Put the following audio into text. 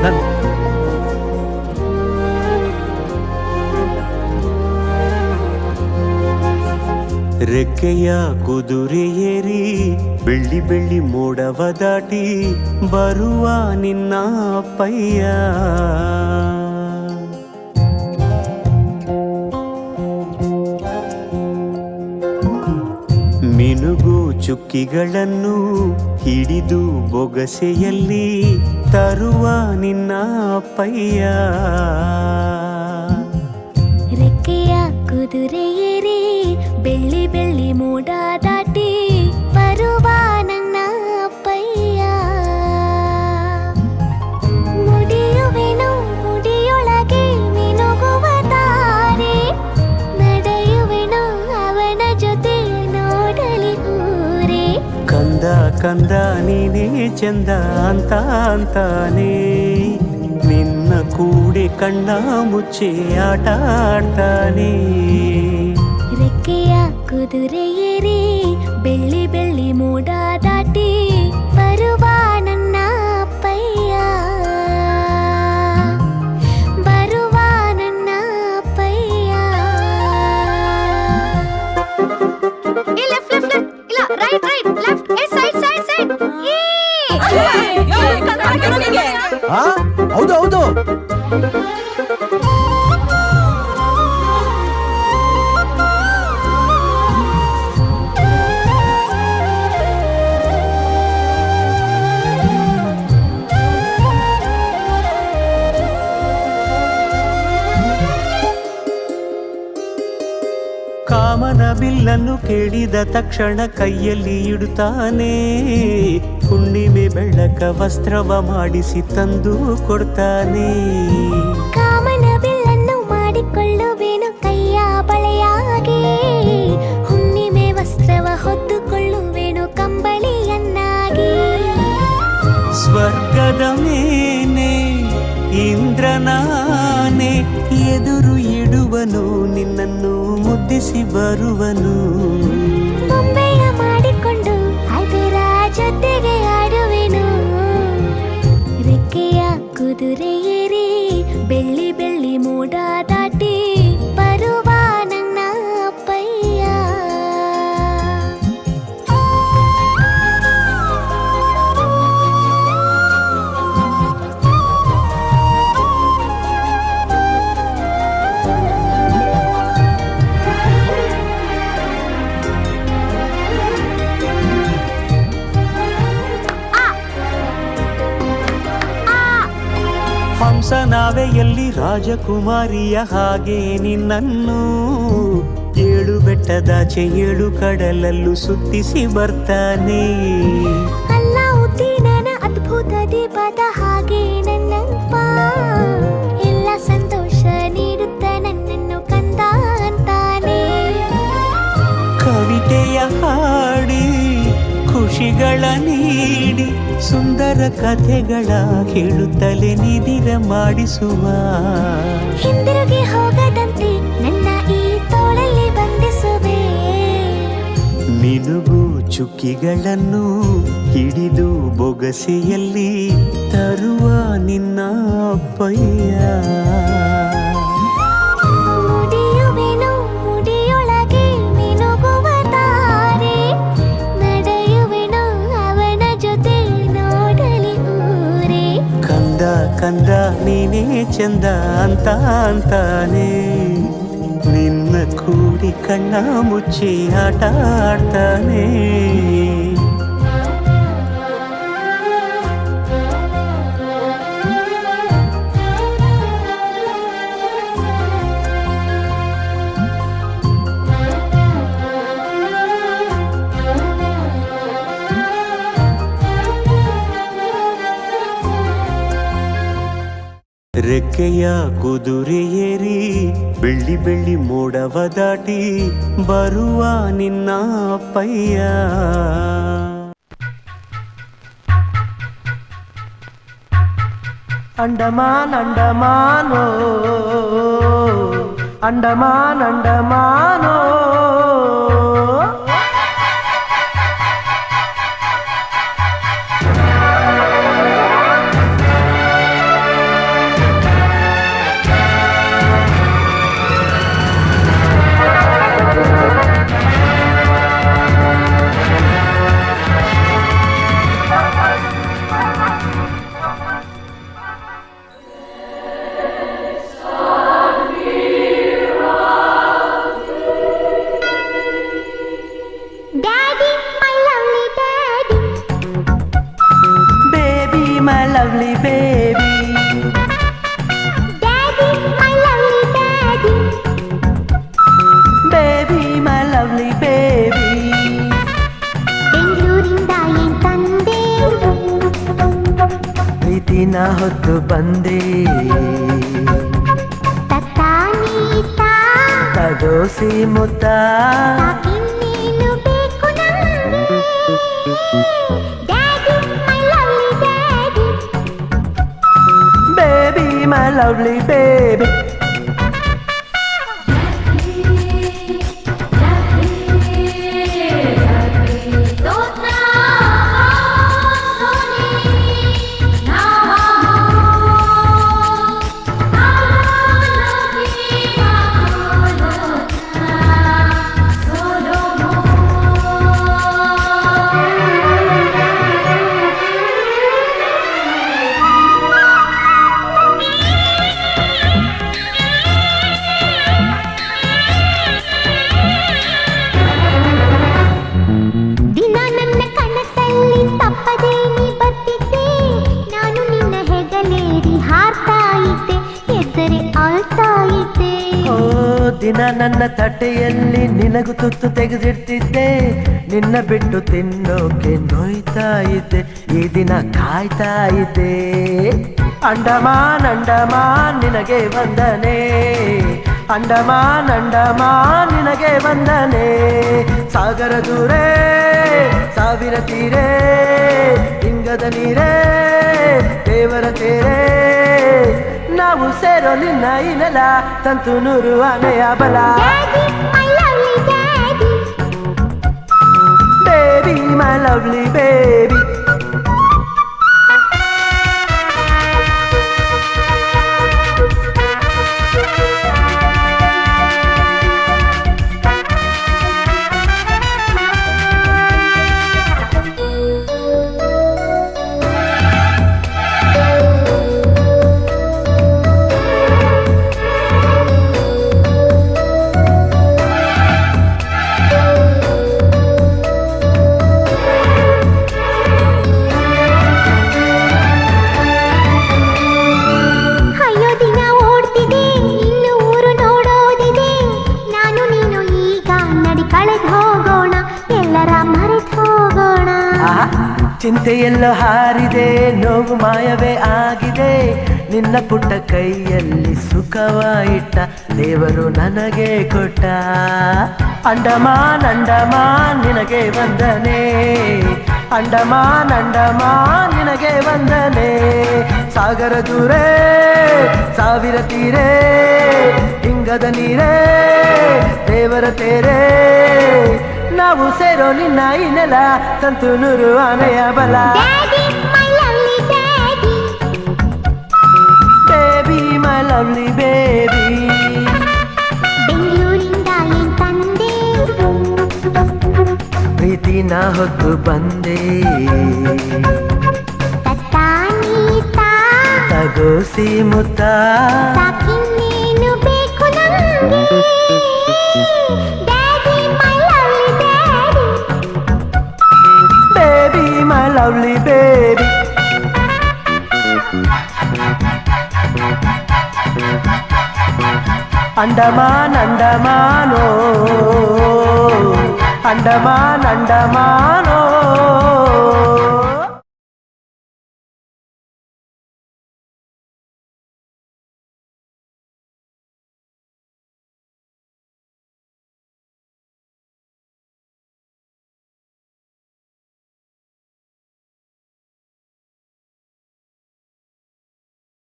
ನನ್ ರೆಕ್ಕೆಯ ಕುದುರೆ ಏರಿ ಬೆಳ್ಳಿ ಬೆಳ್ಳಿ ಮೋಡವ ದಾಟಿ ಬರುವ ನಿನ್ನ ಅಪ್ಪಯ್ಯ. ಮಿನುಗು ಚುಕ್ಕಿಗಳನ್ನು ಹಿಡಿದು ಬೊಗಸೆಯಲ್ಲಿ ತರುವ ನಿನ್ನ ಅಪ್ಪಯ್ಯ. ರೆಕ್ಕೆಯ ಕುದುರೆ ಏರಿ ಬೆಳ್ಳಿ ಬೆಳ್ಳಿ ಮೋಡ ದಾಟಿ ಬರುವ ನನ್ನ ಅಪ್ಪಯ್ಯ. ಮುಡಿಯುವೆನು ಮುಡಿಯೊಳಗೆ ಮಿನುಗುವ ತಾರೆ, ನಡೆಯುವೆನು ಅವನ ಜೊತೆ ನೋಡಲಿ ಊರೇ. ಕಂದ ಕಂದ ನೀನೇ ಚಂದ ಅಂತ ಅಂತಾನೆ, ನಿನ್ನ ಕೂಡೆ ಕಣ್ಣ ಮುಚ್ಚೆ ಆಟ ಆಡ್ತಾನೆ. ರೆಕ್ಕೆಯ ಕುದುರೆ ಏರಿ ಬೆಳ್ಳಿ ಬೆಳ್ಳಿ ಮೋಡ ದಾಟಿ ಬರುವ ನನ್ನ ಅಪ್ಪಯ್ಯ. ಬರುವ ನನ್ನ ಅಪ್ಪಯ್ಯ. ಹೌದು ಹೌದು. ಕಾಮನ ಬಿಲ್ಲನ್ನು ಕೇಳಿದ ತಕ್ಷಣ ಕೈಯಲ್ಲಿ ಇಡುತ್ತಾನೆ, ಹುಣ್ಣಿಮೆ ಬೆಳಕ ವಸ್ತ್ರವ ಮಾಡಿಸಿ ತಂದು ಕೊಡ್ತಾನೆ. ಕಾಮನ ಬಿಲ್ಲನ್ನು ಮಾಡಿಕೊಳ್ಳುವೆನು ಕೈಯ ಬಳೆಯಾಗಿ, ಹುಣ್ಣಿಮೆ ವಸ್ತ್ರವ ಹೊತ್ತುಕೊಳ್ಳುವೆನು ಕಂಬಳಿಯನ್ನಾಗಿ. ಸ್ವರ್ಗದ ಮೇಲೆ ಇಂದ್ರನಾನೆ ಎದುರು ಇಡುವನು, ನಿನ್ನನ್ನು ಮುದ್ದಿಸಿ ಬರುವನು. ಬೊಂಬೆಯ ಮಾಡಿಕೊಂಡು ಅದರ ಜೊತೆಗೆ ಆಡುವೆನು. ರೆಕ್ಕೆಯ ಕುದುರೆ ಏರಿ ಬೆಳ್ಳಿ ಬೆಳ್ಳಿ ಮೋಡ ದಾಟಿ ಬರುವ ನನ್ನ ಅಪ್ಪಯ್ಯ. ಹಂಸನಾವೆಯಲ್ಲಿ ರಾಜಕುಮಾರಿಯ ಹಾಗೆ ನಿನ್ನನ್ನು ಏಳು ಬೆಟ್ಟದಾಚೆ ಏಳು ಕಡಲಲ್ಲೂ ಸುತ್ತಿಸಿ ಬರ್ತಾನೆ. ಅಲ್ಲಾವುದ್ದೀನನ ಅದ್ಭುತ ದೀಪದ ಹಾಗೆ ನನ್ನಪ್ಪ ಎಲ್ಲ ಸಂತೋಷ ನೀಡುತ್ತ ನನ್ನನ್ನು ಕಂದ ಅಂತಾನೆ. ಕವಿತೆಯ ಹಾಡಿ ಖುಷಿಗಳ ನೀಡಿ ಸುಂದರ ಕಥೆಗಳ ಹೇಳುತ್ತಲೇ ನಿದಿರ ಮಾಡಿಸುವ. ಹಿಂದಿರುಗಿ ಹೋಗದಂತೆ ನನ್ನ ಈ ತೋಳಲ್ಲಿ ಬಂಧಿಸುವೆ. ಮಿನುಗು ಚುಕ್ಕಿಗಳನ್ನು ಹಿಡಿದು ಬೊಗಸೆಯಲ್ಲಿ ತರುವ ನಿನ್ನ ಅಪ್ಪಯ್ಯ. ಮುಡಿಯುವೆನು ಮುಡಿಯೊಳಗೆ ಮಿನುಗುವ ತಾರೆ, ನಡೆಯುವೆನು ಅವನ ಜೊತೆ ನೋಡಲಿ ಊರೇ. ಕಂದ ಕಂದ ನೀನೇ ಚಂದ ಅಂತ ಅಂತಾನೆ, ನಿನ್ನ ಕೂಡಿ ಕಣ್ಣ ಮುಚ್ಚಿ ಆಟ ಆಡ್ತಾನೆ. ರೆಕ್ಕೆಯ ಕುದುರೆ ಏರಿ ಬೆಳ್ಳಿ ಬೆಳ್ಳಿ ಮೋಡವ ದಾಟಿ ಬರುವ ನಿನ್ನ ಅಪ್ಪಯ್ಯ. ಅಂಡಮಾನ್ ಅಂಡಮಾನೋ ಅಂಡಮಾನ್ ಅಂಡಮಾನೋ. Baby daddy my lovely daddy baby my lovely baby ಬೆಂಗಳೂರಿಂದ ಏನ್ ತಂದೆ ಪ್ರೀತಿನ ಹೊತ್ತು ಬಂದೆ ತತ್ತಾನೀತಾ ತಗೋಸಿ ಮುತ್ತ ಸಾಕಿನ್ನೇನು ಬೇಕು ನಮ್ಗೆ daddy my lovely daddy baby my lovely baby ದಿನ ನನ್ನ ಕನಸಲ್ಲಿ ತಪ್ಪದೇ ನೀ ಬರ್ತಿದ್ದೆ ನಾನು ನಿನ್ನ ಹೆಗಲೇರಿ ಹಾರ್ತಾ ಇದ್ದೆ ಎದ್ದರೆ ಆಳ್ತಾ ಇದ್ದೆ ಓ ದಿನ ನನ್ನ ತಟ್ಟೆಯಲ್ಲಿ ನಿನಗೂ ತುತ್ತು ತೆಗೆದಿಡ್ತಿದ್ದೆ ನಿನ್ನ ಬಿಟ್ಟು ತಿನ್ನೋಕೆ ನೋಯ್ತಾ ಇದ್ದೆ ಈ ದಿನ ಕಾಯ್ತಾ ಇದ್ದೆ ಅಂಡಮಾನ್ ಅಂಡಮಾನ್ ನಿನಗೆ ವಂದನೆ ಅಂಡಮಾನ್ ಅಂಡಮಾನ್ ನಿನಗೆ ವಂದನೆ ಸಾಗರ ದೂರೇ ಸಾವಿರ ತೀರೇ ಹಿಂಗದ ನೀರೇ ದೇವರ ತೇರೇ ನಾವು ಸೇರೋ ನಿನ್ನ ಈ ನೆಲ ತಂತು ನೂರು ಆನೆಯ ಬಲ daddy my lovely daddy baby my lovely baby ಅಯ್ಯೋ ದಿನ ಓಡ್ತಿದೆ ಇನ್ನು ಊರು ನೋಡೋದಿದೆ ನಾನು ನೀನು ಈಗ ನಡಿ ಕಳೆದು ಹೋಗೋಣ ಎಲ್ಲರ ಮರೆತು ಹೋಗೋಣ ಚಿಂತೆಯೆಲ್ಲೋ ಹಾರಿದೆ ನೋವು ಮಾಯವೇ ಆಗಿದೆ ನಿನ್ನ ಪುಟ್ಟ ಕೈಯಲ್ಲಿ ಸುಖವ ಇಟ್ಟ ದೇವರು ನನಗೆ ಕೊಟ್ಟ ಅಂಡಮಾನ್ ಅಂಡಮಾನ್ ನಿನಗೆ ವಂದನೆ ಅಂಡಮಾನ್ ಅಂಡಮಾನ್ ನಿನಗೆ ವಂದನೆ ಸಾಗರ ದೂರೇ ಸಾವಿರ ತೀರೇ ಹಿಂಗದ ನೀರೇ ದೇವರ ತೇರೇ ನಾವು ಸೇರೋ ನಿನ್ನ ಈ ನೆಲ ತಂತು ನೂರು ಆನೆಯ ಬಲ daddy my lovely daddy baby my lovely baby ಬೆಂಗಳೂರಿಂದ ಏನ್ ತಂದೆ ಪ್ರೀತಿನ ಹೊತ್ತು ಬಂದೆ ತತ್ತಾನೀತಾ ತಗೋಸಿ ಮುತ್ತ ಸಾಕಿನ್ನೇನು ಬೇಕು ನಮ್ಗೆ daddy my lovely daddy baby my lovely baby Andaman ಅಂಡಮಾನೋ ಅಂಡಮಾನ್ ಅಂಡಮಾನೋ